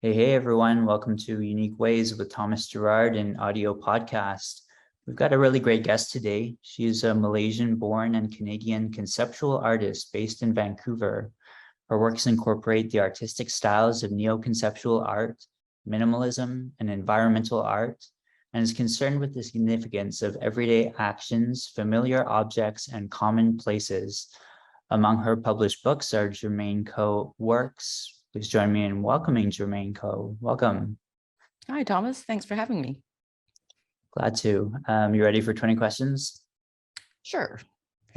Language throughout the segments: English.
Hey, everyone. Welcome to Unique Ways with Thomas Gerard, an audio podcast. We've got a really great guest today. She is a Malaysian-born and Canadian conceptual artist based in Vancouver. Her works incorporate the artistic styles of neo-conceptual art, minimalism, and environmental art, and is concerned with the significance of everyday actions, familiar objects, and common places. Among her published books are Germaine Koh works. Please join me in welcoming Germaine Koh. Welcome. Hi, Thomas. Thanks for having me. Glad to. You ready for 20 questions? Sure.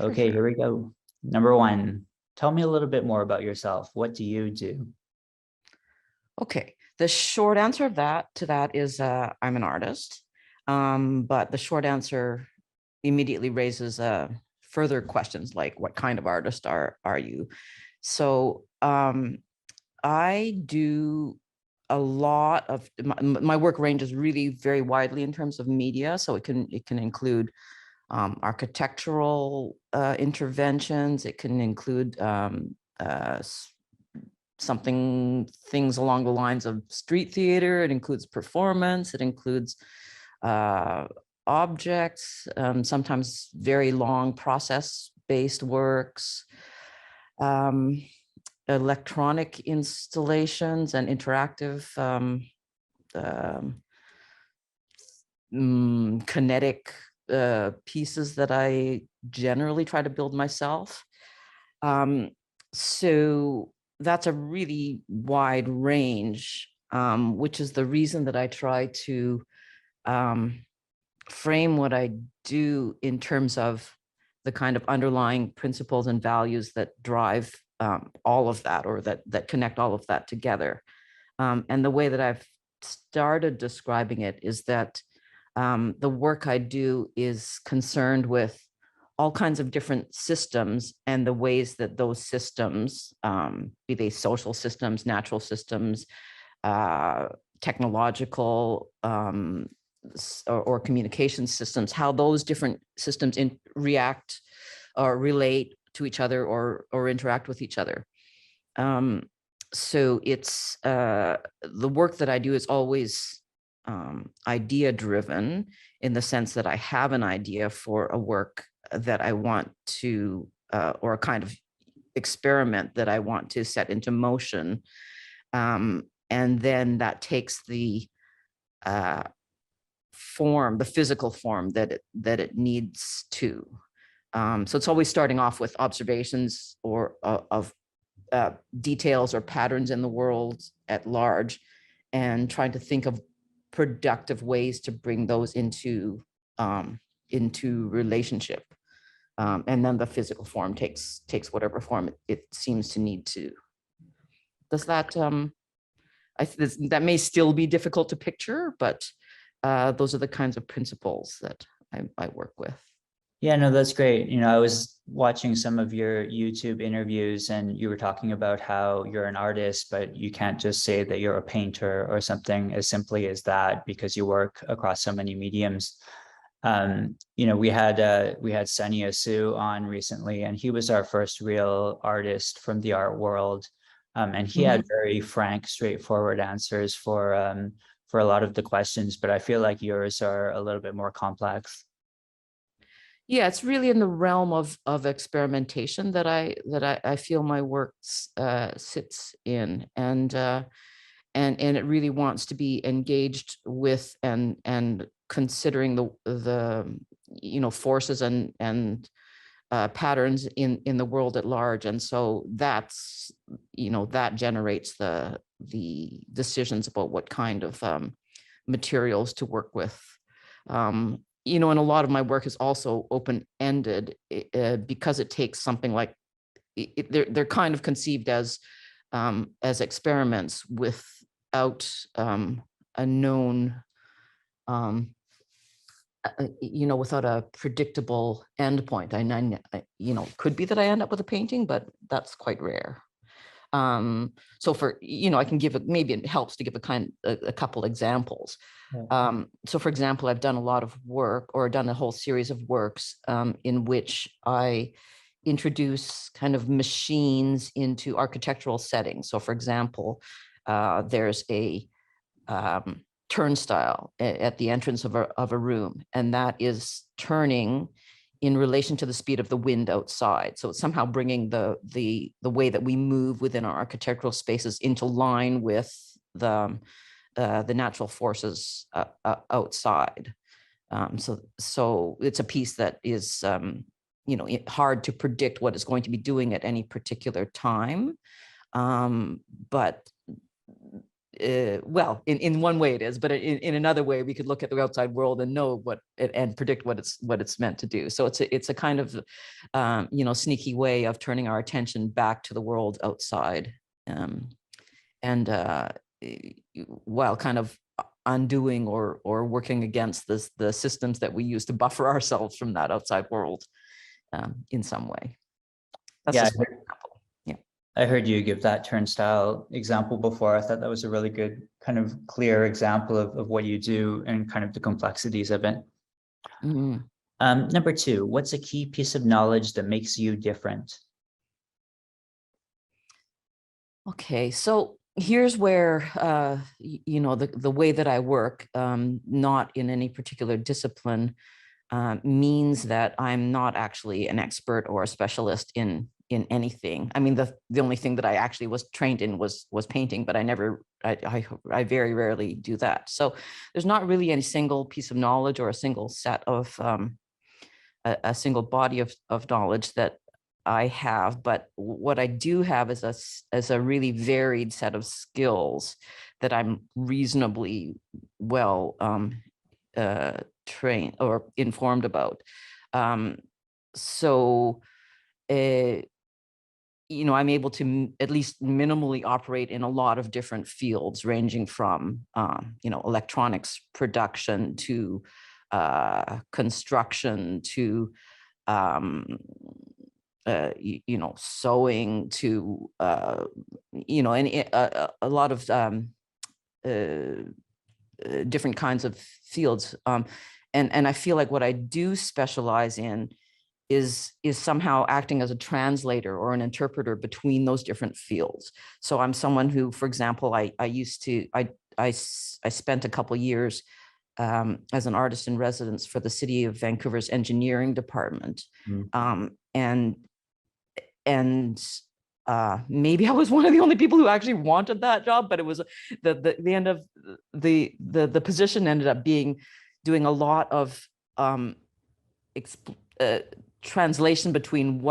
Okay, Here we go. Number one, tell me a little bit more about yourself. What do you do? Okay. The short answer to that is I'm an artist. But the short answer immediately raises further questions like what kind of artist are you? So I do a lot of my work ranges really very widely in terms of media. So it can include architectural interventions. It can include things along the lines of street theater. It includes performance. It includes objects, sometimes very long process-based works, electronic installations and interactive kinetic pieces that I generally try to build myself. So that's a really wide range, which is the reason that I try to frame what I do in terms of the kind of underlying principles and values that drive all of that, or that connect all of that together. And the way that I've started describing it is that the work I do is concerned with all kinds of different systems and the ways that those systems, be they social systems, natural systems, technological, or communication systems, how those different systems react or relate to each other or interact with each other. So it's the work that I do is always idea driven, in the sense that I have an idea for a work that I want to, or a kind of experiment that I want to set into motion. And then that takes the form, the physical form that it needs to. So it's always starting off with observations or of details or patterns in the world at large, and trying to think of productive ways to bring those into relationship. And then the physical form takes whatever form it seems to need to. Does that, that may still be difficult to picture, but those are the kinds of principles that I work with. Yeah, no, that's great. I was watching some of your YouTube interviews and you were talking about how you're an artist, but you can't just say that you're a painter or something as simply as that, because you work across so many mediums. We had Sunny Asu on recently, and he was our first real artist from the art world. And he had very frank, straightforward answers for a lot of the questions, but I feel like yours are a little bit more complex. Yeah, it's really in the realm of experimentation that I feel my work sits in, and it really wants to be engaged with and considering the forces and patterns in the world at large. And so that's that generates the decisions about what kind of materials to work with. And a lot of my work is also open-ended because it takes something like they're kind of conceived as experiments without a known, without a predictable endpoint. Could be that I end up with a painting, but that's quite rare. So I can give maybe it helps to give a couple examples. Yeah. So for example, I've done a lot of work, or done a whole series of works in which I introduce kind of machines into architectural settings. So for example, there's a turnstile at the entrance of a room, and that is turning in relation to the speed of the wind outside. So it's somehow bringing the way that we move within our architectural spaces into line with the natural forces outside. So it's a piece that is hard to predict what it's going to be doing at any particular time, but well, in one way it is, but in another way, we could look at the outside world and know and predict what it's meant to do. So it's a kind of sneaky way of turning our attention back to the world outside, and while kind of undoing or working against the systems that we use to buffer ourselves from that outside world in some way. That's Yeah, just one example. I heard you give that turnstile example before. I thought that was a really good kind of clear example of what you do and kind of the complexities of it. Mm-hmm. Number two, what's a key piece of knowledge that makes you different? Okay, so here's where the way that I work, not in any particular discipline, means that I'm not actually an expert or a specialist in anything. I mean, the only thing that I actually was trained in was painting, but I very rarely do that. So there's not really any single piece of knowledge or a single set of a single body of knowledge that I have, but what I do have is a really varied set of skills that I'm reasonably well trained or informed about. So I'm able to at least minimally operate in a lot of different fields, ranging from electronics production to construction to sewing to and a lot of different kinds of fields, and I feel like what I do specialize in is somehow acting as a translator or an interpreter between those different fields. So I'm someone who, for example, I spent a couple of years as an artist in residence for the city of Vancouver's engineering department. And maybe I was one of the only people who actually wanted that job, but it was the end of the position ended up being doing a lot of translation between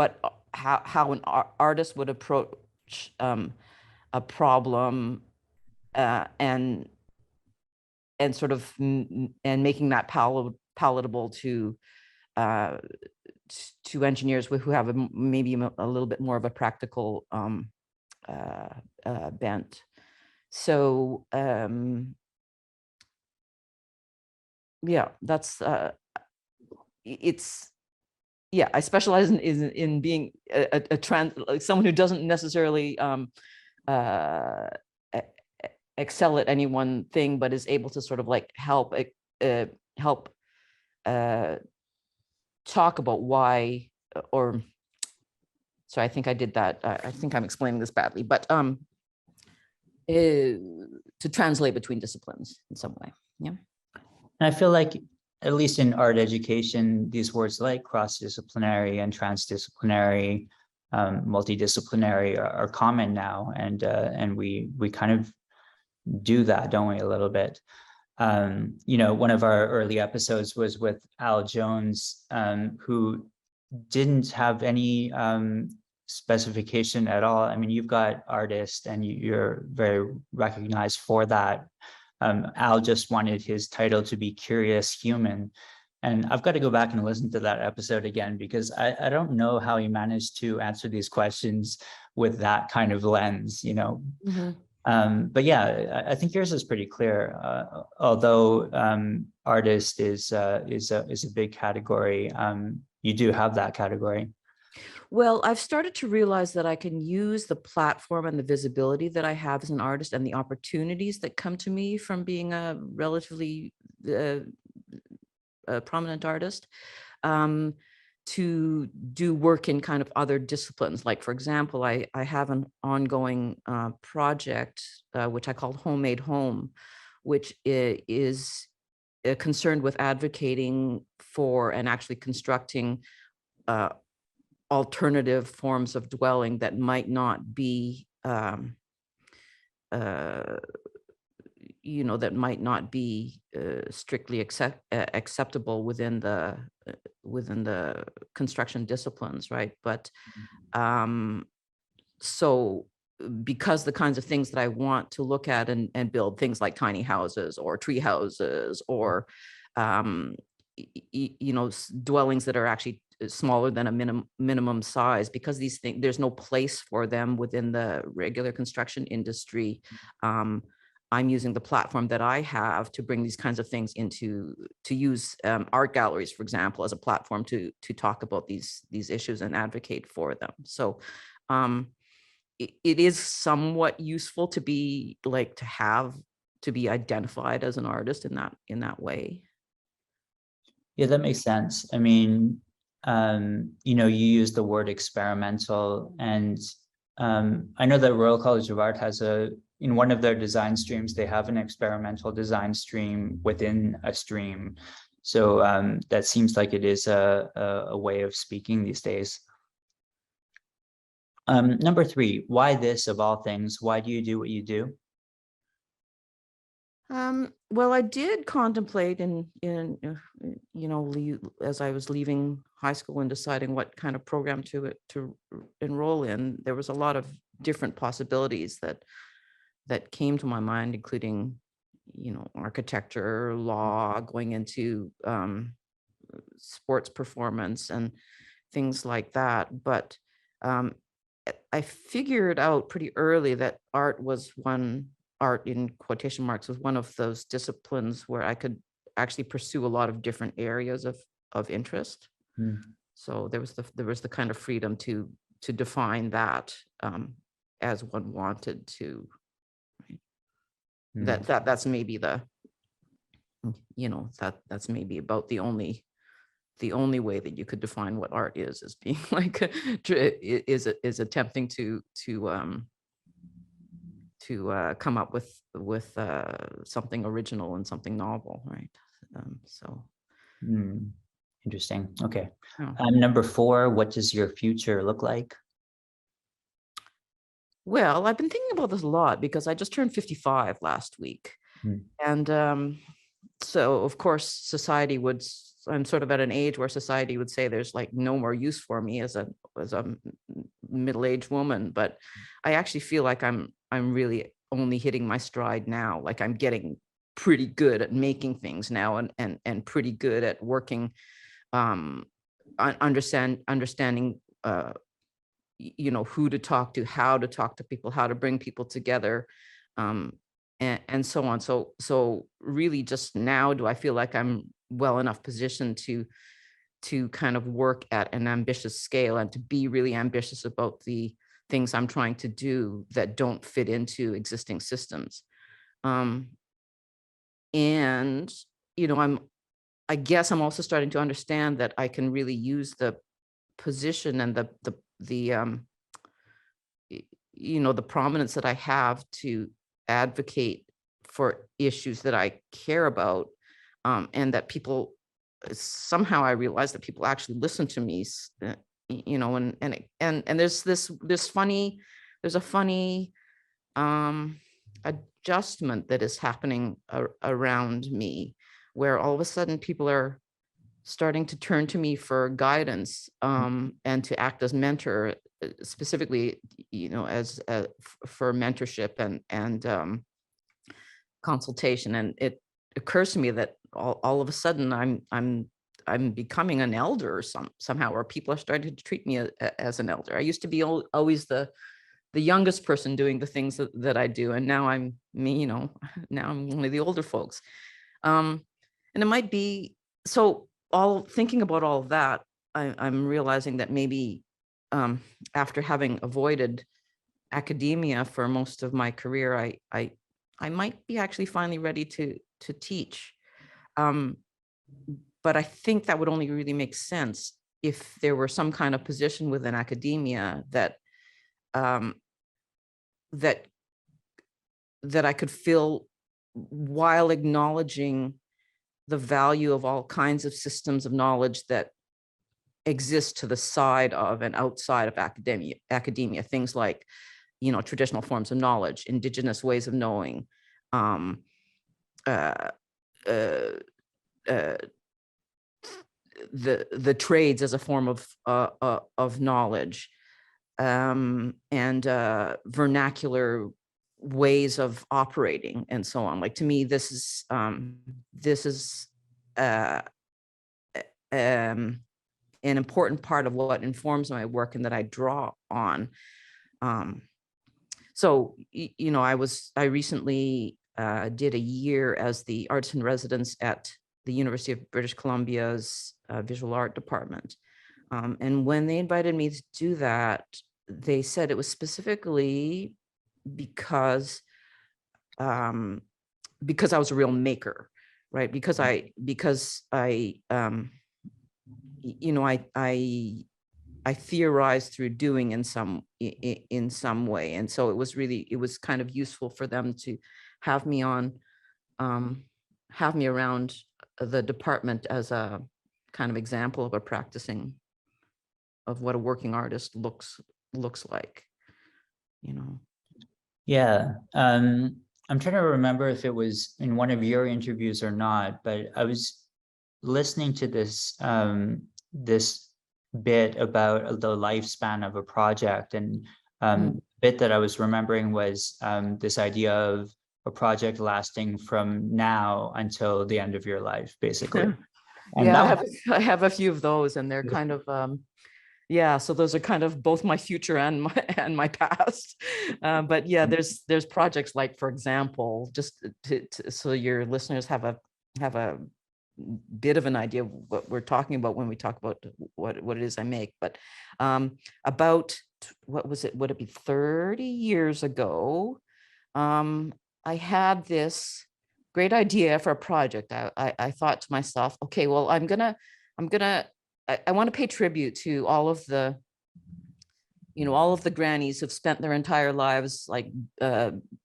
how an artist would approach a problem and sort of and making that palatable to engineers who have maybe a little bit more of a practical bent. So that's I specialize in being like someone who doesn't necessarily excel at any one thing, but is able to sort of like help talk about why, or so I think I did that. I think I'm explaining this badly, but to translate between disciplines in some way. Yeah. And I feel like, at least in art education, these words like cross-disciplinary and transdisciplinary, multidisciplinary are common now, and we kind of do that, don't we, a little bit. One of our early episodes was with Al Jones, who didn't have any specification at all. I mean, you've got artist and you're very recognized for that. Al just wanted his title to be Curious Human. And I've got to go back and listen to that episode again, because I don't know how he managed to answer these questions with that kind of lens, Mm-hmm. But yeah, I think yours is pretty clear. Although artist is a big category, you do have that category. Well, I've started to realize that I can use the platform and the visibility that I have as an artist and the opportunities that come to me from being a relatively prominent artist to do work in kind of other disciplines. Like, for example, I have an ongoing project, which I call Homemade Home, which is concerned with advocating for and actually constructing alternative forms of dwelling that might not be that might not be strictly acceptable within the construction disciplines, right? But so because the kinds of things that I want to look at and build, things like tiny houses or tree houses or dwellings that are actually smaller than a minimum size, because these things, there's no place for them within the regular construction industry. I'm using the platform that I have to bring these kinds of things to use art galleries, for example, as a platform to talk about these issues and advocate for them. So it is somewhat useful to be to be identified as an artist in that way. Yeah, that makes sense. I mean, you use the word experimental, and I know that Royal College of Art has in one of their design streams, they have an experimental design stream within a stream. So that seems like it is a way of speaking these days. Number 3, why this of all things? Why do you do what you do? Well, I did contemplate as I was leaving high school and deciding what kind of program to enroll in. There was a lot of different possibilities that came to my mind, including, architecture, law, going into sports performance and things like that. But I figured out pretty early that art in quotation marks was one of those disciplines where I could actually pursue a lot of different areas of interest. So there was the kind of freedom to define that as one wanted to. Right? That's maybe that's maybe about the only way that you could define what art is being is attempting to come up with something original and something novel, right? Interesting. Okay. Yeah. Number 4, what does your future look like? Well, I've been thinking about this a lot because I just turned 55 last week. And so, of course, I'm sort of at an age where society would say there's like no more use for me as a middle-aged woman. But I actually feel like I'm really only hitting my stride now. Like I'm getting pretty good at making things now and pretty good at working, understanding who to talk to, how to talk to people, how to bring people together, and so on. So really just now do I feel like I'm well enough positioned to kind of work at an ambitious scale and to be really ambitious about the things I'm trying to do that don't fit into existing systems. And, I guess I'm also starting to understand that I can really use the position and the prominence that I have to advocate for issues that I care about, and that people somehow I realize that people actually listen to me, and there's a funny adjustment that is happening around me, where all of a sudden people are starting to turn to me for guidance, and to act as mentor, specifically, as for mentorship and consultation. And it occurs to me that all of a sudden I'm becoming an elder somehow, or people are starting to treat me as an elder. I used to be always the youngest person doing the things that I do, and now I'm me. Now I'm one of the older folks, and it might be so. Thinking about all of that, I'm realizing that maybe after having avoided academia for most of my career, I might be actually finally ready to teach. But I think that would only really make sense if there were some kind of position within academia that that I could fill while acknowledging the value of all kinds of systems of knowledge that exist to the side of and outside of academia, things like, traditional forms of knowledge, indigenous ways of knowing, uh, uh, uh, the trades as a form of knowledge, and vernacular ways of operating, and so on. Like, to me, this is uh, an important part of what informs my work and that I draw on. So, I recently did a year as the artist in residence at the University of British Columbia's visual art department. And when they invited me to do that, they said it was specifically because I was a real maker, right? Because I theorized through doing in some way, and so it was kind of useful for them to have me around the department as a kind of example of what a working artist looks like, Yeah. I'm trying to remember if it was in one of your interviews or not, but I was listening to this bit about the lifespan of a project, and bit that I was remembering was this idea of a project lasting from now until the end of your life, basically. And Yeah, that I have a few of those, and they're kind of so those are kind of both my future and my past. But yeah, there's projects like, for example, just so your listeners have a bit of an idea of what we're talking about when we talk about what it is I make. But about, what was it? Would it be 30 years ago? I had this great idea for a project. I thought to myself, okay, well, I want to pay tribute to all of the grannies who've spent their entire lives like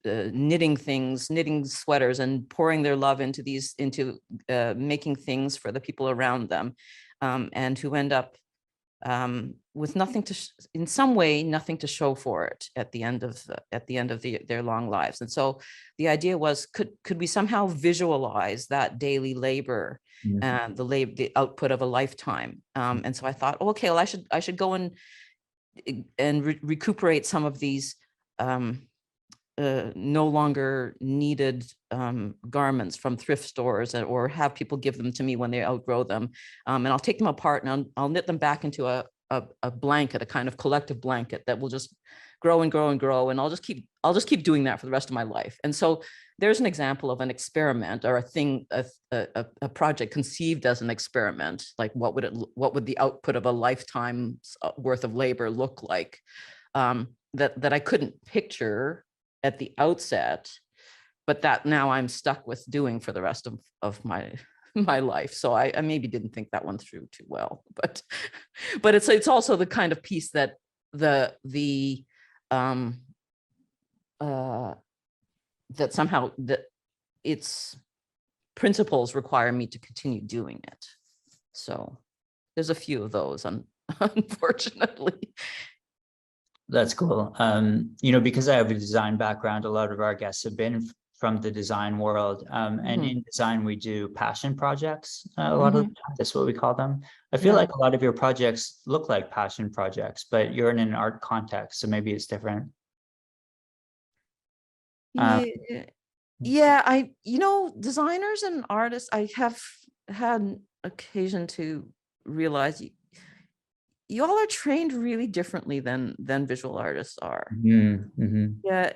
knitting sweaters and pouring their love into making things for the people around them, and who end up with nothing in some way, nothing to show for it at the end of their long lives. And so the idea was, could we somehow visualize that daily labor and the output of a lifetime? And so I thought, okay, well, I should go and recuperate some of these no longer needed garments from thrift stores, or have people give them to me when they outgrow them, and I'll take them apart and I'll knit them back into a blanket, a kind of collective blanket that will just grow and grow and grow, and I'll just keep doing that for the rest of my life. And so there's an example of an experiment, or a project conceived as an experiment. Like, what would the output of a lifetime's worth of labor look like, that I couldn't picture at the outset, but that now I'm stuck with doing for the rest of my life. So I maybe didn't think that one through too well, but it's also the kind of piece that that somehow that its principles require me to continue doing it. So there's a few of those, unfortunately. That's cool. Because I have a design background, a lot of our guests have been from the design world. And in design, we do passion projects. A lot of the time, that's what we call them. I feel like a lot of your projects look like passion projects, but you're in an art context, so maybe it's different. Yeah, designers and artists, I have had occasion to realize you all are trained really differently than visual artists are. Yeah,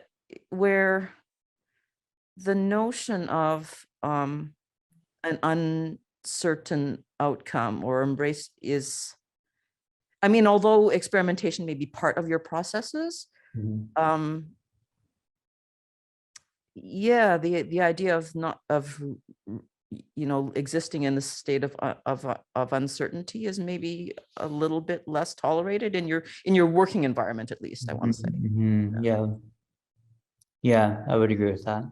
where the notion of an uncertain outcome or embrace is, although experimentation may be part of your processes, yeah, the idea of existing in the state of uncertainty is maybe a little bit less tolerated in your working environment, at least, I want to say. Yeah, I would agree with that.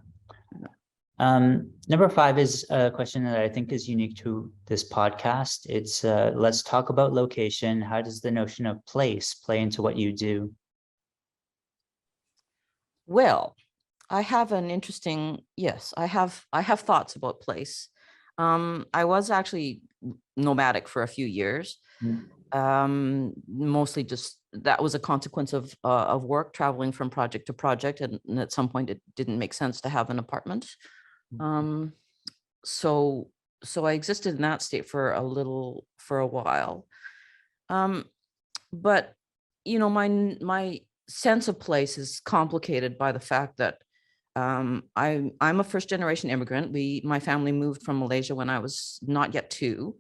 Number 5 is a question that I think is unique to this podcast. It's let's talk about location. How does the notion of place play into what you do? Well, I have an interesting, yes, I have thoughts about place. I was actually nomadic for a few years. Mostly just that was a consequence of work, traveling from project to project, and at some point it didn't make sense to have an apartment. So I existed in that state for a while. But my sense of place is complicated by the fact that I'm a first generation immigrant. My family moved from Malaysia when I was not yet 2.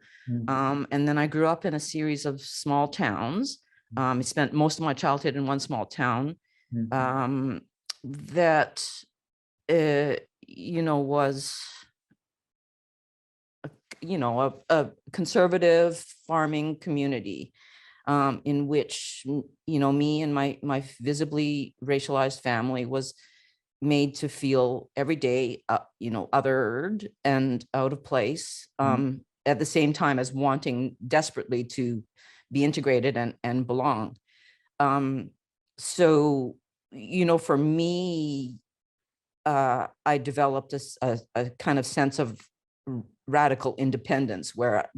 And then I grew up in a series of small towns. I spent most of my childhood in one small town that was a conservative farming community, in which me and my visibly racialized family was made to feel every day othered and out of place, at the same time as wanting desperately to be integrated and belong. So for me, I developed a kind of sense of radical independence where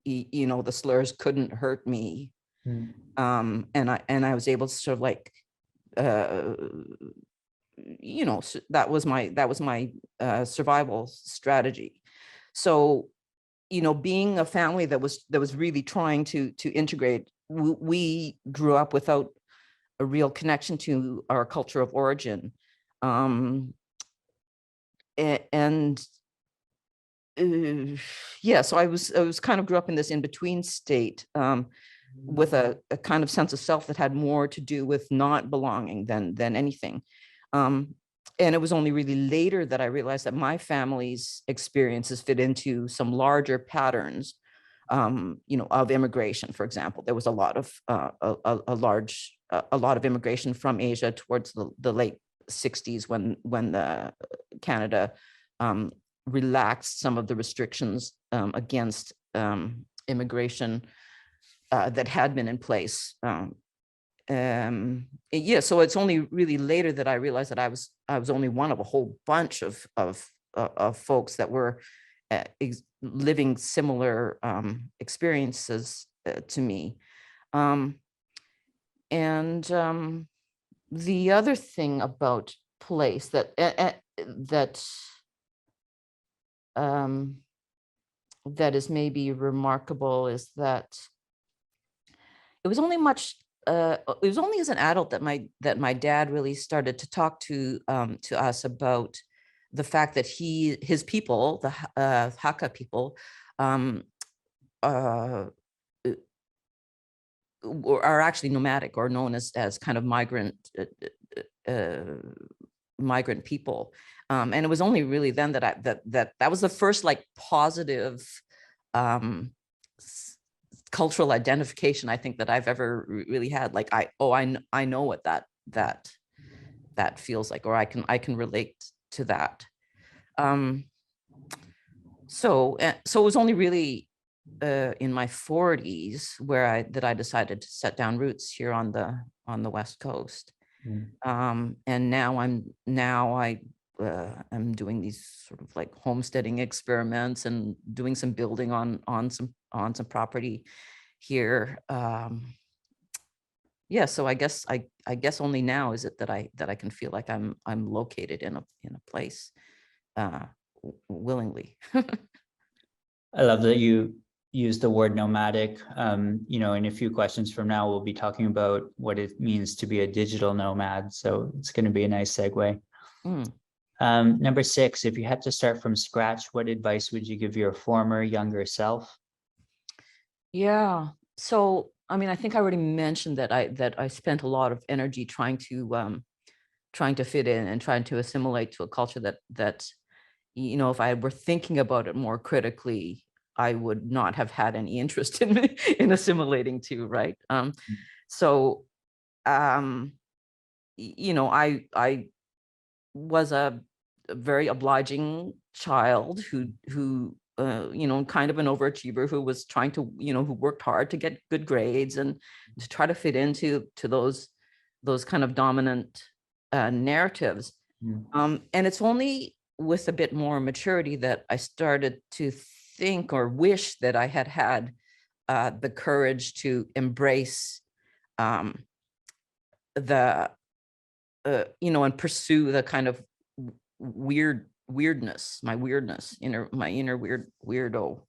the slurs couldn't hurt me. And I was able to sort of like that was my survival strategy. So being a family that was really trying to integrate, we grew up without a real connection to our culture of origin. So I was kind of grew up in this in-between state, with a kind of sense of self that had more to do with not belonging than anything. And it was only really later that I realized that my family's experiences fit into some larger patterns, of immigration. For example, there was a lot of immigration from Asia towards the late 60s when the Canada relaxed some of the restrictions against immigration that had been in place. So it's only really later that I realized that I was only one of a whole bunch of folks that were living similar experiences to me. The other thing about place that is maybe remarkable is that it was only as an adult that my dad really started to talk to us about the fact that his people, the Hakka people, are actually nomadic, or known as kind of migrant people. And it was only really then that was the first like positive cultural identification I think that I've ever really had. Like I know what that feels like, or I can relate to that. So it was only really in my 40s where I decided to set down roots here on the West Coast. And now I'm doing these sort of like homesteading experiments and doing some building on some property here. So I guess only now is it that I can feel like I'm located in a place willingly. I love that you use the word nomadic. In a few questions from now, we'll be talking about what it means to be a digital nomad. So it's going to be a nice segue. Number 6, if you had to start from scratch, what advice would you give your former younger self? Yeah. So, I mean, I think I already mentioned that I spent a lot of energy trying to fit in and trying to assimilate to a culture that if I were thinking about it more critically, I would not have had any interest in assimilating too, right? So, I was a very obliging child who kind of an overachiever who was trying to, who worked hard to get good grades and to try to fit into those kind of dominant narratives. And it's only with a bit more maturity that I started to think or wish that I had the courage to embrace the and pursue the kind of weirdness, my inner weirdo,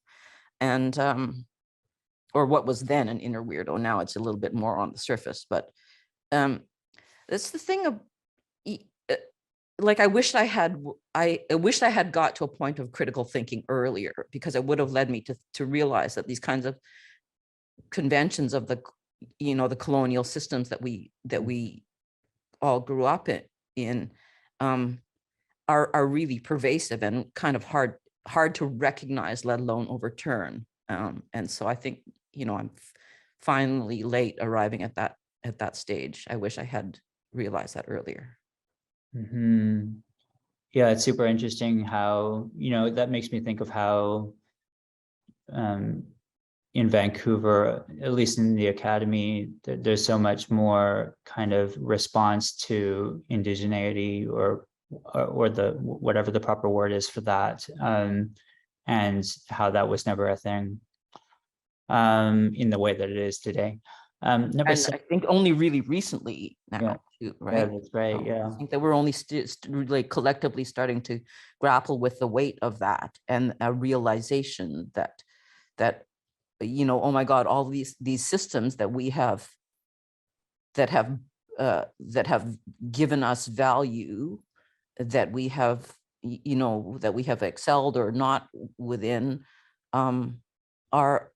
and or what was then an inner weirdo. Now it's a little bit more on the surface, but that's the thing of like I wished I had got to a point of critical thinking earlier, because it would have led me to realize that these kinds of conventions of the the colonial systems that we all grew up in are really pervasive and kind of hard to recognize, let alone overturn. And so I think I'm finally late arriving at that stage. I wish I had realized that earlier. Yeah, it's super interesting how, that makes me think of how in Vancouver, at least in the academy, there's so much more kind of response to indigeneity or the whatever the proper word is for that, and how that was never a thing in the way that it is today. Number And six, I think only really recently now, yeah, too, yeah, right? that's right. Yeah. I think that we're only like collectively starting to grapple with the weight of that, and a realization that oh my God, all these systems that we have that have given us value, that we have that we have excelled or not within, are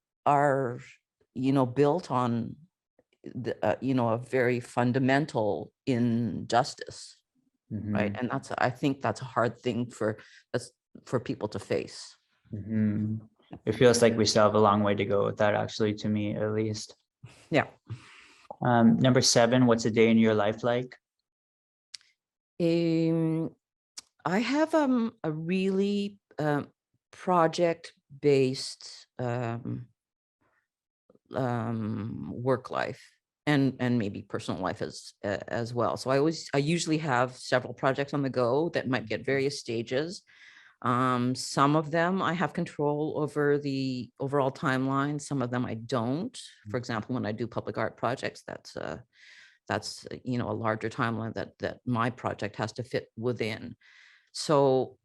built on a very fundamental injustice, right? And I think that's a hard thing for people to face. It feels like we still have a long way to go with that, actually, to me at least. Yeah. Number seven, what's a day in your life like? I have a really project-based work life, and maybe personal life as well. So I usually have several projects on the go that might be at various stages. Some of them I have control over the overall timeline. Some of them I don't. For example, when I do public art projects, that's a larger timeline that my project has to fit within. So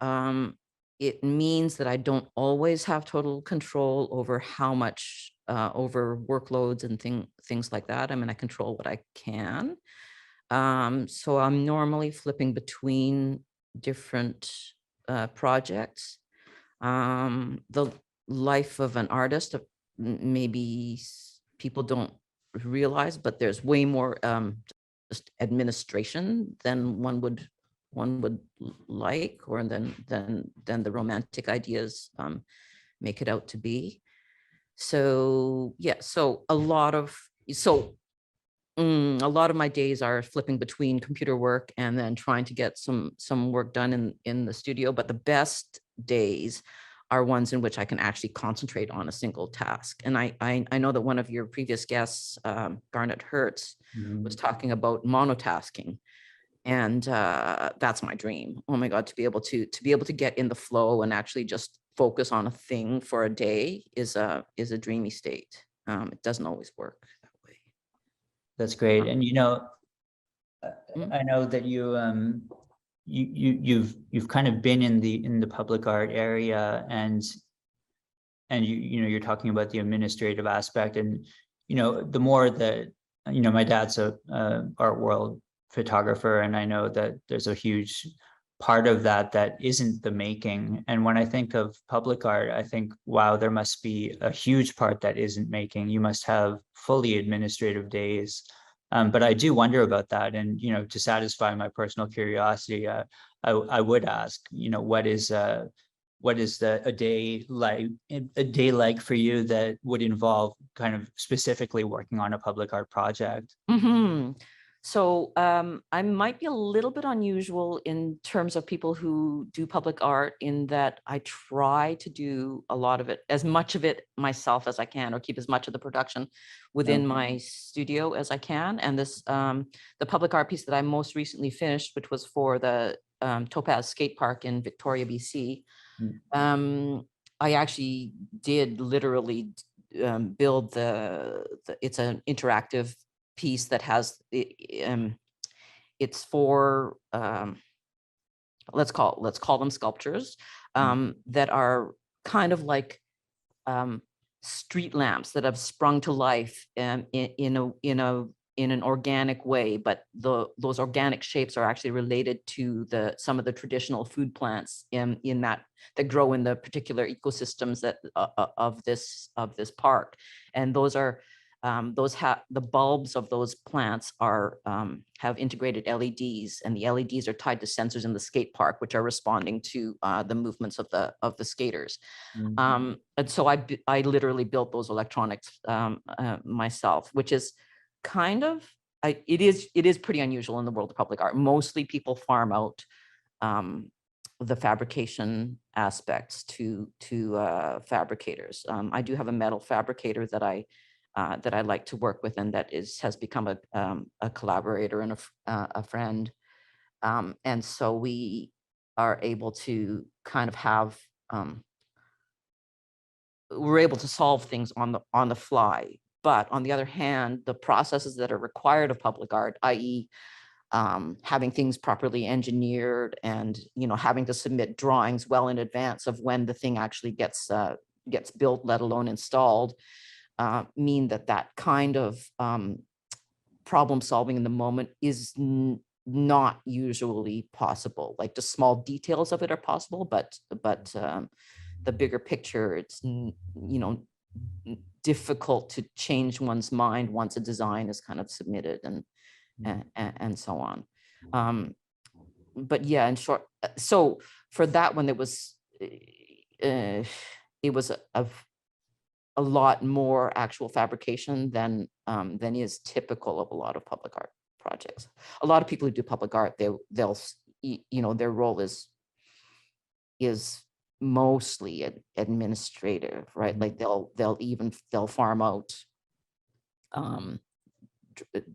it means that I don't always have total control over how much over workloads and things like that. I mean, I control what I can. So I'm normally flipping between different projects. The life of an artist, maybe people don't realize, but there's way more just administration than one would like, or than the romantic ideas make it out to be. So yeah, so a lot of my days are flipping between computer work and then trying to get some work done in the studio. But the best days are ones in which I can actually concentrate on a single task. And I know that one of your previous guests, Garnet Hertz, was talking about monotasking. And that's my dream. Oh my God, to be able to get in the flow and actually just focus on a thing for a day is a dreamy state. It doesn't always work that way. That's great. And I know that you've kind of been in the public art area, and you're talking about the administrative aspect, and the more that my dad's a art world photographer, and I know that there's a huge part of that isn't the making. And when I think of public art, I think, wow, there must be a huge part that isn't making. You must have fully administrative days. But I do wonder about that. And, to satisfy my personal curiosity, I would ask, what is a day like for you that would involve kind of specifically working on a public art project? So I might be a little bit unusual in terms of people who do public art, in that I try to do a lot of it, as much of it myself as I can, or keep as much of the production within my studio as I can. And the public art piece that I most recently finished, which was for the Topaz Skate Park in Victoria, BC, I actually did literally build it's an interactive piece that has it's for let's call them sculptures that are kind of like street lamps that have sprung to life in an organic way, but those organic shapes are actually related to some of the traditional food plants in that grow in the particular ecosystems that of this park. And those are the bulbs of those plants have integrated LEDs, and the LEDs are tied to sensors in the skate park, which are responding to the movements of the skaters. And so I literally built those electronics myself, which is kind of it is pretty unusual in the world of public art. Mostly people farm out the fabrication aspects to fabricators. I do have a metal fabricator that I like to work with, and that has become a collaborator and a friend. And so we are able to kind of have we're able to solve things on the fly. But on the other hand, the processes that are required of public art, i.e., having things properly engineered, and having to submit drawings well in advance of when the thing actually gets built, let alone installed, mean that kind of problem solving in the moment is not usually possible. Like the small details of it are possible, but the bigger picture, it's difficult to change one's mind once a design is kind of submitted and so on. But yeah, in short, so for that one, it was a lot more actual fabrication than is typical of a lot of public art projects. A lot of people who do public art, they'll their role is mostly administrative, right? Like they'll farm out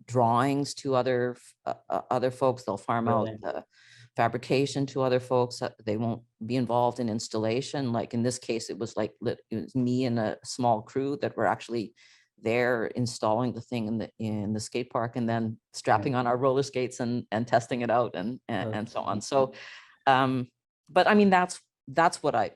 drawings to other folks. They'll farm out the fabrication to other folks. They won't be involved in installation. Like in this case, it was me and a small crew that were actually there installing the thing in the skate park, and then strapping on our roller skates and testing it out and so on. So, but I mean, that's what I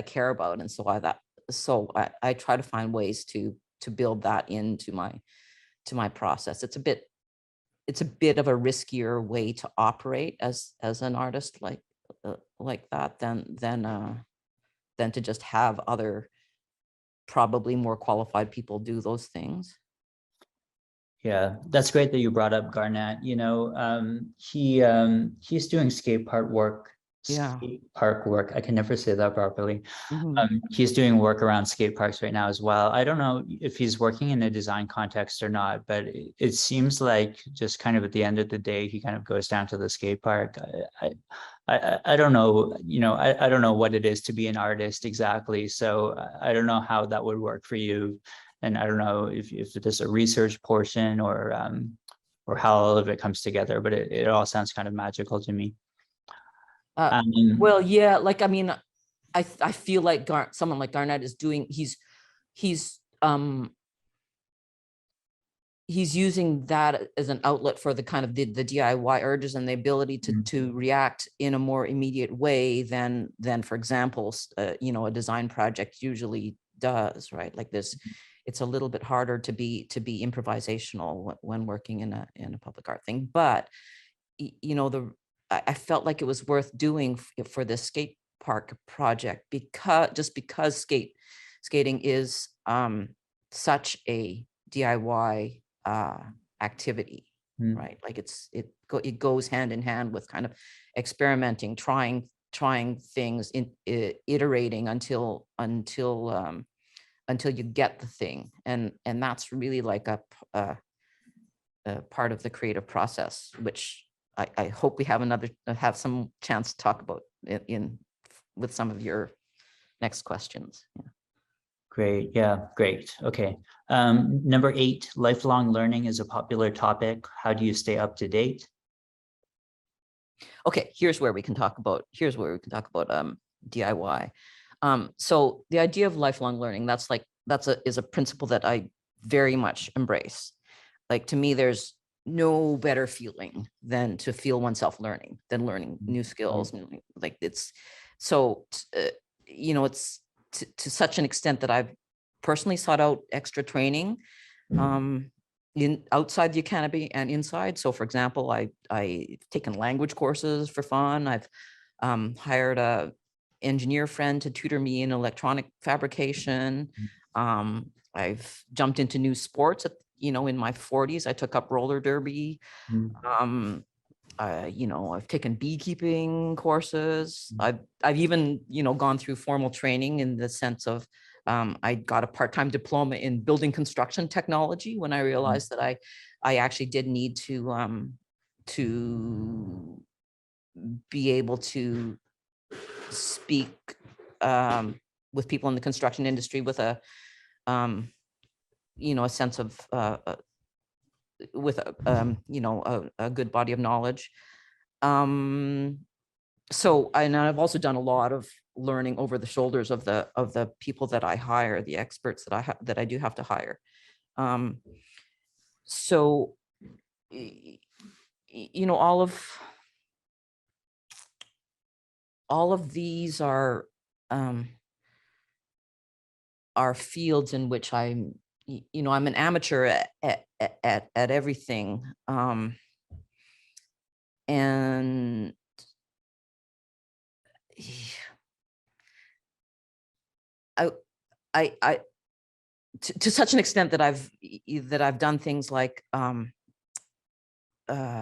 care about, and so I try to find ways to build that into my process. It's a bit of a riskier way to operate as an artist like that than to just have other probably more qualified people do those things. Yeah, that's great that you brought up Garnett. He's doing skate park work. Yeah. Skate park work. I can never say that properly. Mhm. He's doing work around skate parks right now as well. I don't know if he's working in a design context or not, but it seems like just kind of at the end of the day, he kind of goes down to the skate park. I don't know, I don't know what it is to be an artist exactly. So I don't know how that would work for you. And I don't know if there's a research portion or how all of it comes together, but it all sounds kind of magical to me. Well, yeah, like, I mean, I feel like someone like Garnett is doing, he's using that as an outlet for the kind of the DIY urges and the ability to react in a more immediate way than for example, a design project usually does, right? Like this, it's a little bit harder to be improvisational when working in a public art thing. But I felt like it was worth doing for this skate park project because skating is such a DIY activity, Mm. right? Like it goes hand in hand with kind of experimenting, trying things, iterating until you get the thing, and that's really like a part of the creative process, which I hope we have some chance to talk about with some of your next questions. Yeah. Great. Yeah, great. Okay. Number 8, lifelong learning is a popular topic. How do you stay up to date? Okay, here's where we can talk about DIY. So the idea of lifelong learning, is a principle that I very much embrace. Like, to me, there's no better feeling than to feel oneself learning, than learning new skills. Like, it's so, it's to such an extent that I've personally sought out extra training outside the academy and inside. So, for example, I've taken language courses for fun. I've hired a engineer friend to tutor me in electronic fabrication. I've jumped into new sports in my 40s. I took up roller derby. I've taken beekeeping courses. I've even, gone through formal training in the sense of, I got a part-time diploma in building construction technology when I realized that I actually did need to be able to speak with people in the construction industry with a sense of with a good body of knowledge. So, and I've also done a lot of learning over the shoulders of the people that I hire, the experts that I do have to hire. So, all of these are fields in which I'm an amateur at everything. And I to such an extent that I've done things like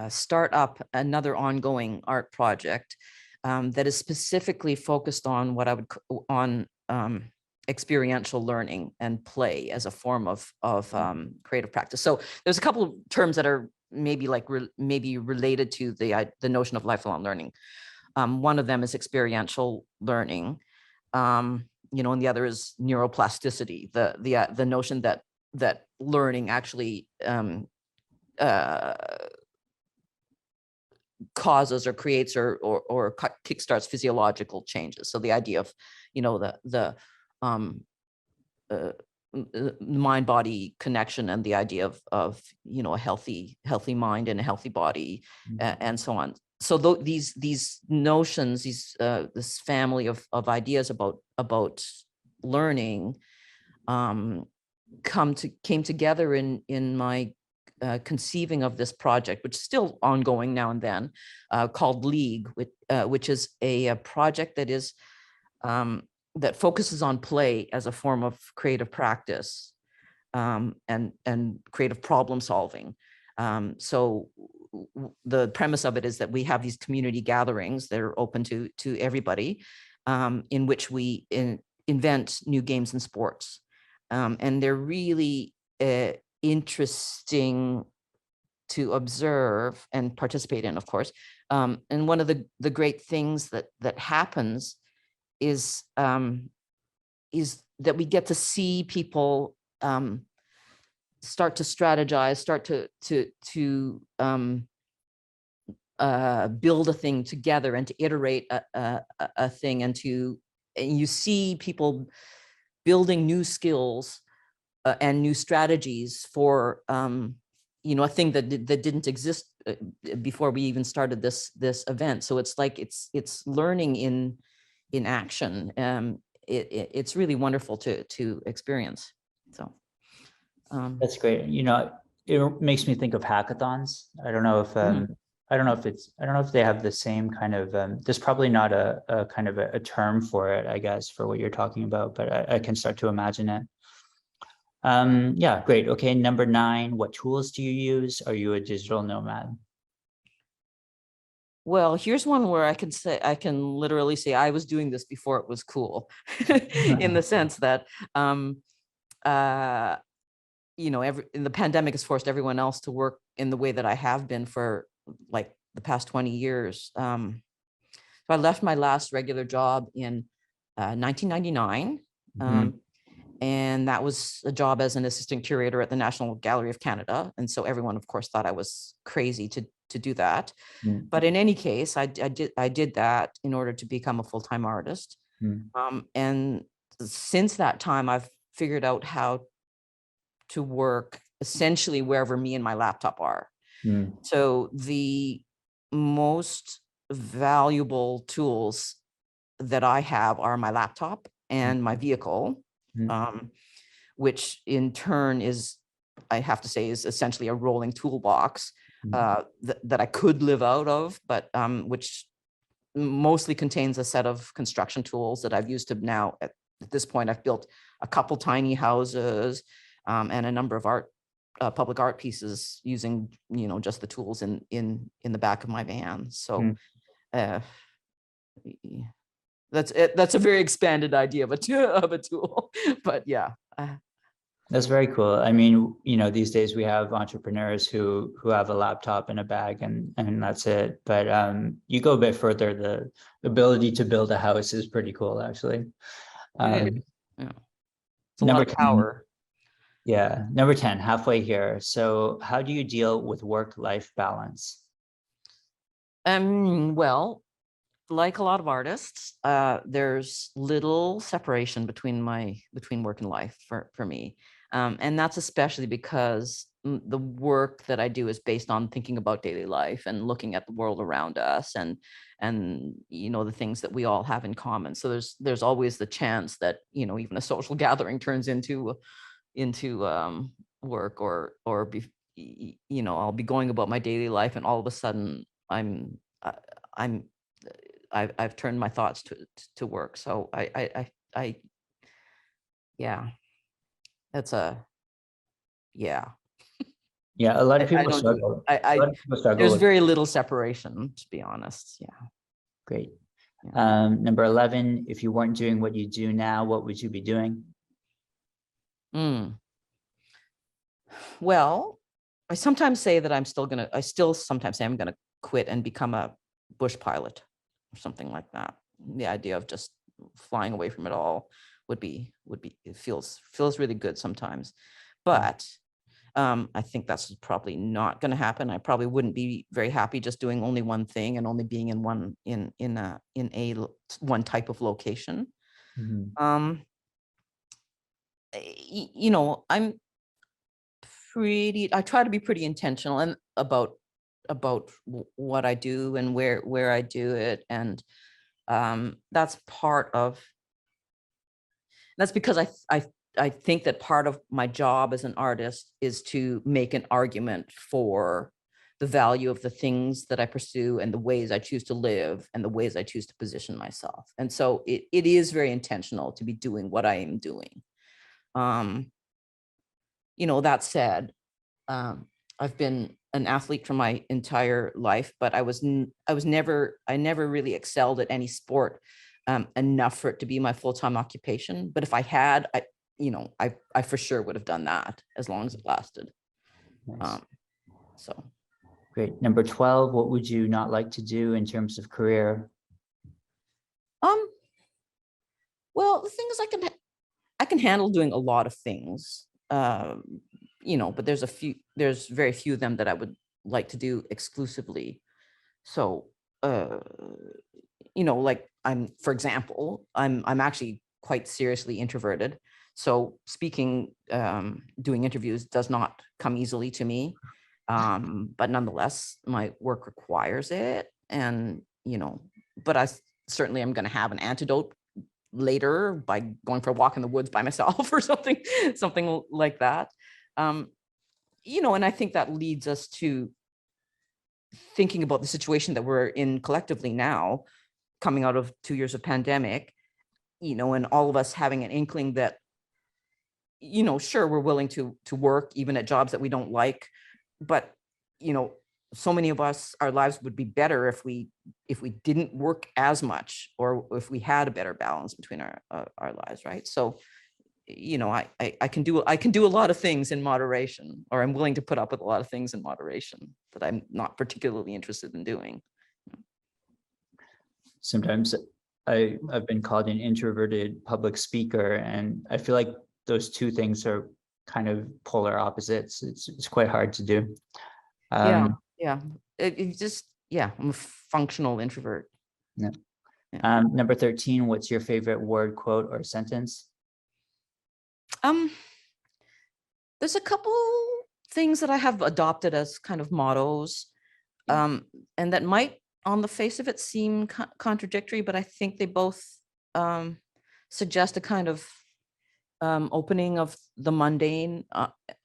start up another ongoing art project that is specifically focused on what I would on experiential learning and play as a form of creative practice. So there's a couple of terms that are maybe related to the notion of lifelong learning. One of them is experiential learning, and the other is neuroplasticity, the notion that learning actually causes or creates or kickstarts physiological changes. So the idea of the mind-body connection, and the idea of a healthy mind and a healthy body, and so on. So these notions, this family of ideas about learning came together in my conceiving of this project, which is still ongoing now and then, called League, which is a project that is that focuses on play as a form of creative practice, and creative problem solving. So the premise of it is that we have these community gatherings that are open to everybody, in which we invent new games and sports, and they're really interesting to observe and participate in, of course. And one of the great things that happens is that we get to see people start to strategize, start to build a thing together, and to iterate a thing, and you see people building new skills and new strategies for a thing that didn't exist before we even started this event. So it's like it's learning in action. It's really wonderful to experience. So That's great. It makes me think of hackathons. I don't know if I don't know if they have the same kind of there's probably not a kind of a term for it, I guess, for what you're talking about, but I can start to imagine it. Yeah, great. Okay, number 9, what tools do you use? Are you a digital nomad? Well, here's one where I can literally say I was doing this before it was cool, in the sense that, uh, the pandemic has forced everyone else to work in the way that I have been for like the past 20 years. So I left my last regular job in 1999. Mhm. And that was a job as an assistant curator at the National Gallery of Canada. And so everyone, of course, thought I was crazy to do that. Mm, But in any case, I did that in order to become a full-time artist. mm, And since that time, I've figured out how to work essentially wherever me and my laptop are. mm, So the most valuable tools that I have are my laptop mm, and my vehicle, mm, um, which in turn is, I have to say, is essentially a rolling toolbox mm, that I could live out of, but which mostly contains a set of construction tools that I've used to now, at this point, I've built a couple tiny houses and a number of public art pieces using, just the tools in the back of my van. So mm. uh, that's it. That's a very expanded idea of a tool, but yeah. That's very cool. I mean, these days we have entrepreneurs who have a laptop and a bag and that's it. But you go a bit further, the ability to build a house is pretty cool, actually. It Um, is. Yeah. It's a lot number of 10, power. yeah, number 10, halfway here. So how do you deal with work-life balance? Well, like a lot of artists, there's little separation between work and life for me, and that's especially because the work that I do is based on thinking about daily life and looking at the world around us, and the things that we all have in common. So there's always the chance that even a social gathering turns into work, or I'll be going about my daily life, and all of a sudden I'm I've turned my thoughts to work. So I yeah, that's a yeah. Yeah, a lot of I people don't do it. struggle. A lot of people struggle There's with. very little separation, to be honest. Yeah, Great. yeah. Number 11, if you weren't doing what you do now, what would you be doing? Mm. Well, I sometimes say that I still sometimes say I'm gonna quit and become a bush pilot or something like that. The idea of just flying away from it all it feels really good sometimes. Mm, But I think that's probably not going to happen. I probably wouldn't be very happy just doing only one thing and only being in one type of location. mhm. Um, I'm I try to be pretty intentional and about what I do and where I do it, and that's because I think that part of my job as an artist is to make an argument for the value of the things that I pursue and the ways I choose to live and the ways I choose to position myself. And so it is very intentional to be doing what I am doing. Um, that said, I've been an athlete for my entire life, but I never really excelled at any sport enough for it to be my full-time occupation. But if I had, I for sure would have done that as long as it lasted. Nice. Um, so, Great. Number 12, what would you not like to do in terms of career? um, well, the thing is, I can handle doing a lot of things, but there's very few of them that I would like to do exclusively. So, like for example, I'm actually quite seriously introverted. So speaking, doing interviews does not come easily to me. But nonetheless, my work requires it. And, but certainly am going to have an antidote later by going for a walk in the woods by myself or something like that. Um, and I think that leads us to thinking about the situation that we're in collectively now, coming out of 2 years of pandemic, and all of us having an inkling that, sure, we're willing to work even at jobs that we don't like, but so many of us, our lives would be better if we didn't work as much, or if we had a better balance between our lives, right? So I can do a lot of things in moderation, or I'm willing to put up with a lot of things in moderation that I'm not particularly interested in doing. Sometimes I've been called an introverted public speaker, and I feel like those two things are kind of polar opposites. It's quite hard to do. Yeah. I'm a functional introvert. Yeah. Yeah. Number 13, what's your favorite word, quote, or sentence? There's a couple things that I have adopted as kind of mottos, and that might, on the face of it, seem contradictory, but I think they both suggest a kind of opening of the mundane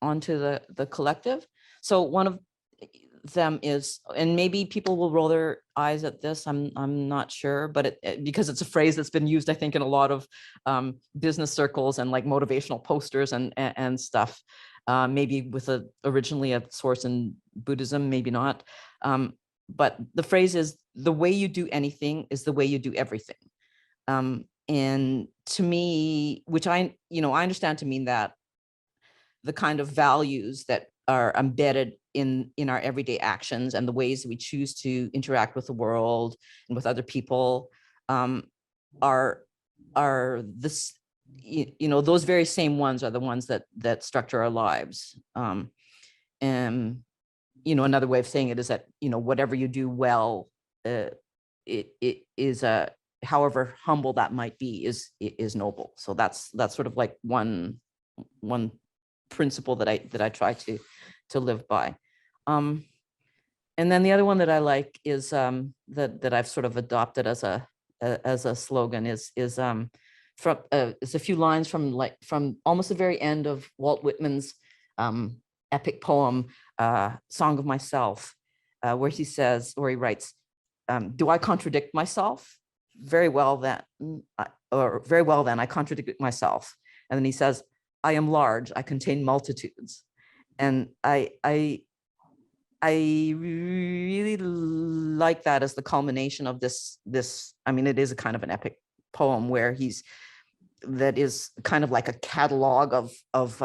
onto the collective. So one of them is, and maybe people will roll their eyes at this, I'm not sure, but because it's a phrase that's been used, I think, in a lot of business circles and like motivational posters and stuff, maybe with originally a source in Buddhism, maybe not, but the phrase is, the way you do anything is the way you do everything. And to me, which I understand to mean that the kind of values that are embedded in our everyday actions and the ways we choose to interact with the world and with other people are this, those very same ones are the ones that structure our lives. And another way of saying it is that whatever you do well, it is however humble that might be, is noble. So that's sort of like one principle that I try to live by. And then the other one that I like is that I've sort of adopted as a slogan is it's a few lines from almost the very end of Walt Whitman's epic poem, Song of Myself, where he writes, do I contradict myself? Very well then, I contradict myself. And then he says, I am large, I contain multitudes. And I really like that as the culmination of this, I mean, it is a kind of an epic poem where that is kind of like a catalog of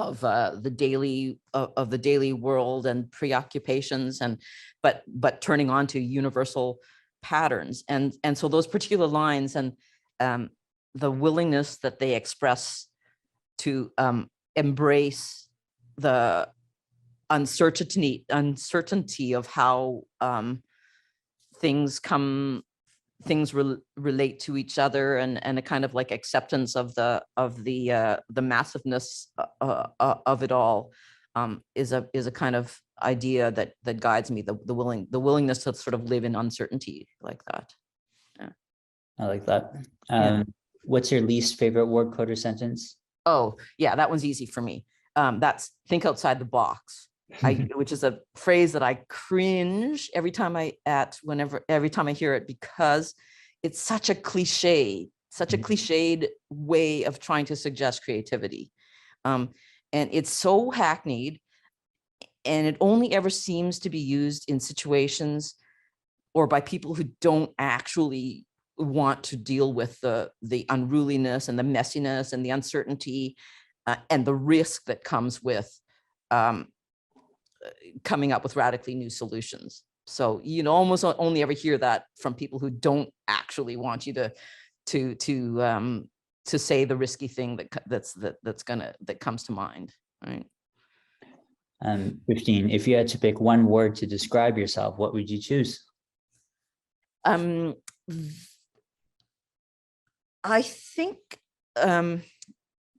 the daily world and preoccupations, but turning on to universal patterns. And so those particular lines and the willingness that they express to embrace the uncertainty of how things relate to each other, and a kind of like acceptance of the massiveness of it all, is a kind of idea that guides me, the willingness to sort of live in uncertainty like that. Yeah. I like that. Yeah. What's your least favorite word, quote, or sentence? Oh, yeah, that one's easy for me. That's think outside the box, which is a phrase that I cringe every time I hear it, because it's such a cliched way of trying to suggest creativity. And it's so hackneyed, and it only ever seems to be used in situations or by people who don't actually want to deal with the unruliness and the messiness and the uncertainty and the risk that comes with coming up with radically new solutions. So almost only ever hear that from people who don't actually want you to say the risky thing that comes to mind, right? 15, if you had to pick one word to describe yourself, what would you choose? I think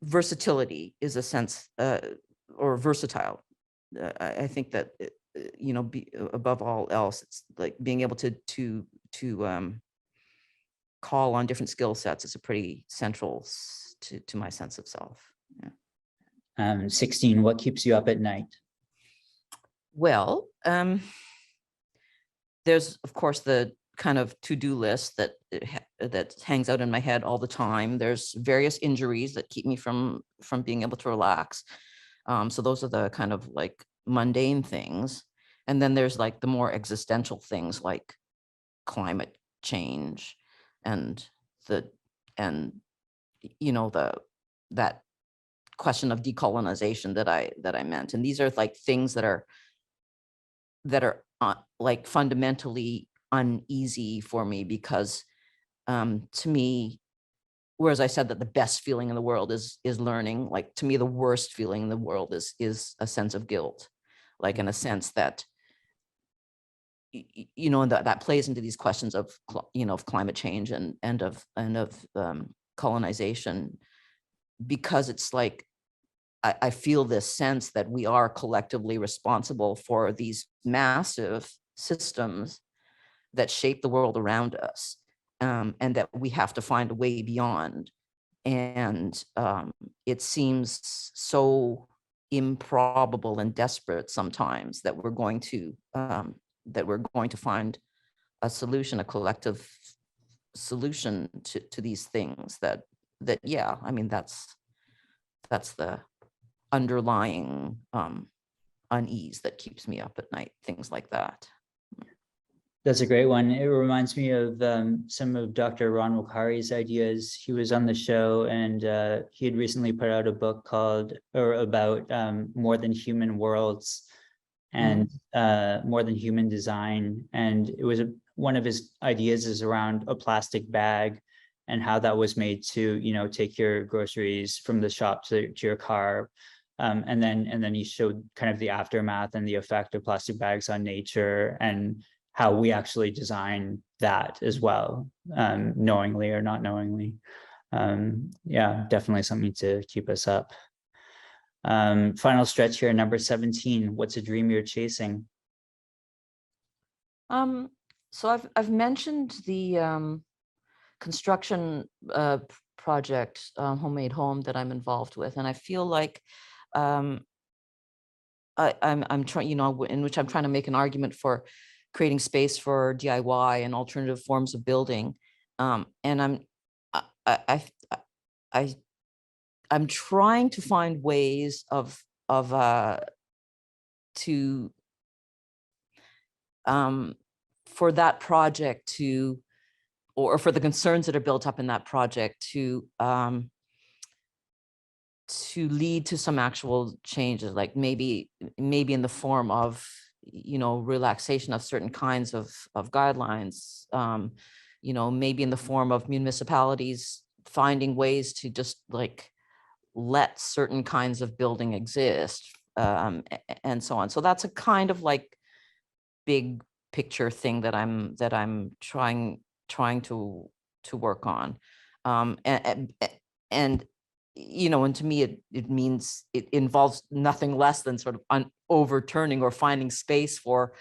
versatility is a sense, or versatile. I think that above all else, it's like being able to call on different skill sets is a pretty central to my sense of self. Yeah. 16, what keeps you up at night? Well, there's of course the kind of to-do list that that hangs out in my head all the time. There's various injuries that keep me from being able to relax. So those are the kind of like mundane things. And then there's like the more existential things like climate change and that question of decolonization that I meant. And these are like things that are like fundamentally uneasy for me, because to me, whereas I said that the best feeling in the world is learning, like to me, the worst feeling in the world is a sense of guilt, like in a sense that, and that plays into these questions of, of climate change and of colonization, because it's like, I feel this sense that we are collectively responsible for these massive systems that shape the world around us, and that we have to find a way beyond. And it seems so improbable and desperate sometimes that we're going to find a solution, a collective solution to these things. That yeah, I mean, that's the underlying unease that keeps me up at night, things like that. That's a great one. It reminds me of some of Dr. Ron Wakari's ideas. He was on the show, and he had recently put out a book about more than human worlds and more than human design. And it was one of his ideas is around a plastic bag and how that was made to, take your groceries from the shop to your car. And then he showed kind of the aftermath and the effect of plastic bags on nature, and how we actually design that as well, knowingly or not knowingly. Yeah, definitely something to keep us up. Final stretch here, number 17. What's a dream you're chasing? So I've mentioned the construction project, Homemade Home, that I'm involved with, and I feel like I'm trying, in which I'm trying to make an argument for creating space for DIY and alternative forms of building. And I'm trying to find ways for that project to, or for the concerns that are built up in that project to lead to some actual changes, like maybe in the form of, relaxation of certain kinds of guidelines, maybe in the form of municipalities finding ways to just like let certain kinds of building exist, and so on. So that's a kind of like big picture thing that I'm trying to work on, and and to me it means it involves nothing less than sort of overturning or finding space for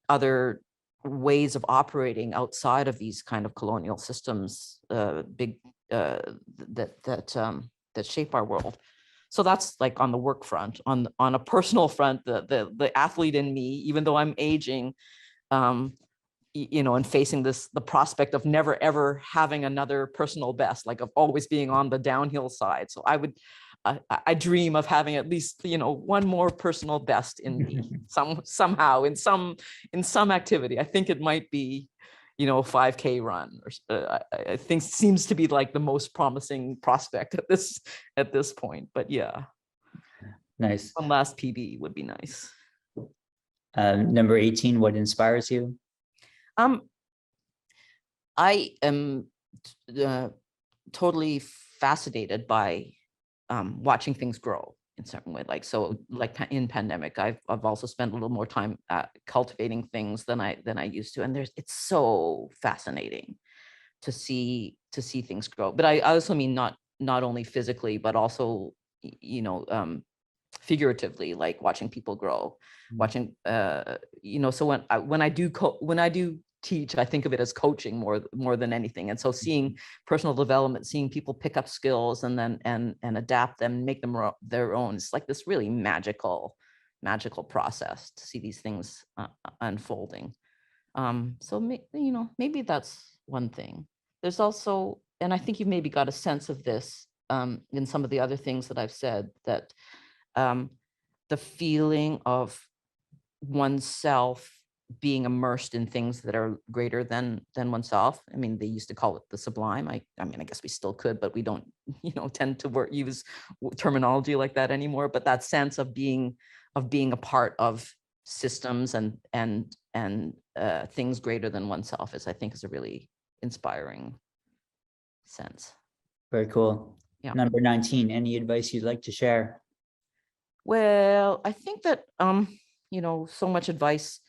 other ways of operating outside of these kind of colonial systems, big that shape our world. So that's like on the work front. On a personal front, the athlete in me, even though I'm aging, and facing the prospect of never ever having another personal best, like of always being on the downhill side. So I dream of having at least one more personal best in me somehow in some activity. I think it might be a 5K run, or I think seems to be like the most promising prospect at this point. But yeah, Nice. one last PB would be nice. Number 18, what inspires you? I am totally fascinated by watching things grow in certain way. Like, so like in pandemic, I've also spent a little more time cultivating things than I used to. And it's so fascinating to see things grow. But I also mean not only physically, but also, figuratively, like watching people grow, watching, so when I do teach, I think of it as coaching more than anything. And so seeing personal development, seeing people pick up skills and then and adapt them, make them their own, it's like this really magical process to see these things unfolding. So maybe that's one thing. there's also, and I think you've maybe got a sense of this in some of the other things that I've said, that the feeling of oneself being immersed in things that are greater than oneself. I mean, they used to call it the sublime. I mean, I guess we still could, but we don't, tend to use terminology like that anymore. But that sense of being a part of systems and things greater than oneself I think is a really inspiring sense. Very cool. Yeah. Number 19, any advice you'd like to share? Well, I think that so much advice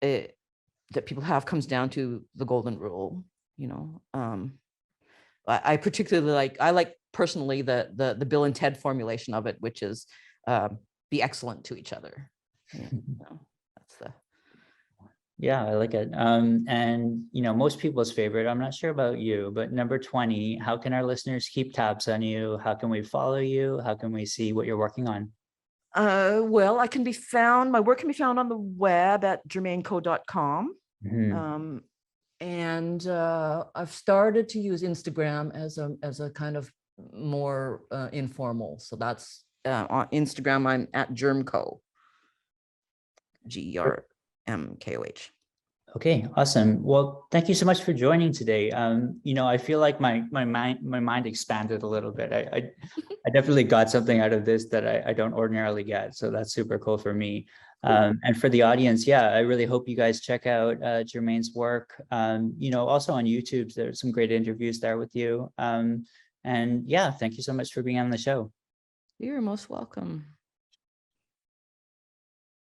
that people have comes down to the golden rule. I particularly like personally the Bill and Ted formulation of it, which is be excellent to each other. That's the. Yeah, I like it. And most people's favorite, I'm not sure about you, but number 20, how can our listeners keep tabs on you? How can we follow you? How can we see what you're working on? Well, my work can be found on the web at germainekoh.com. Mhm. And I've started to use Instagram as a kind of more informal. So that's on Instagram, I'm at GermKoh, GERMKOH. Okay, awesome. Well, thank you so much for joining today. I feel like my mind expanded a little bit. I definitely got something out of this that I don't ordinarily get. So that's super cool for me. And for the audience, yeah, I really hope you guys check out Germaine's work. Also on YouTube, there's some great interviews there with you. And yeah, thank you so much for being on the show. You're most welcome.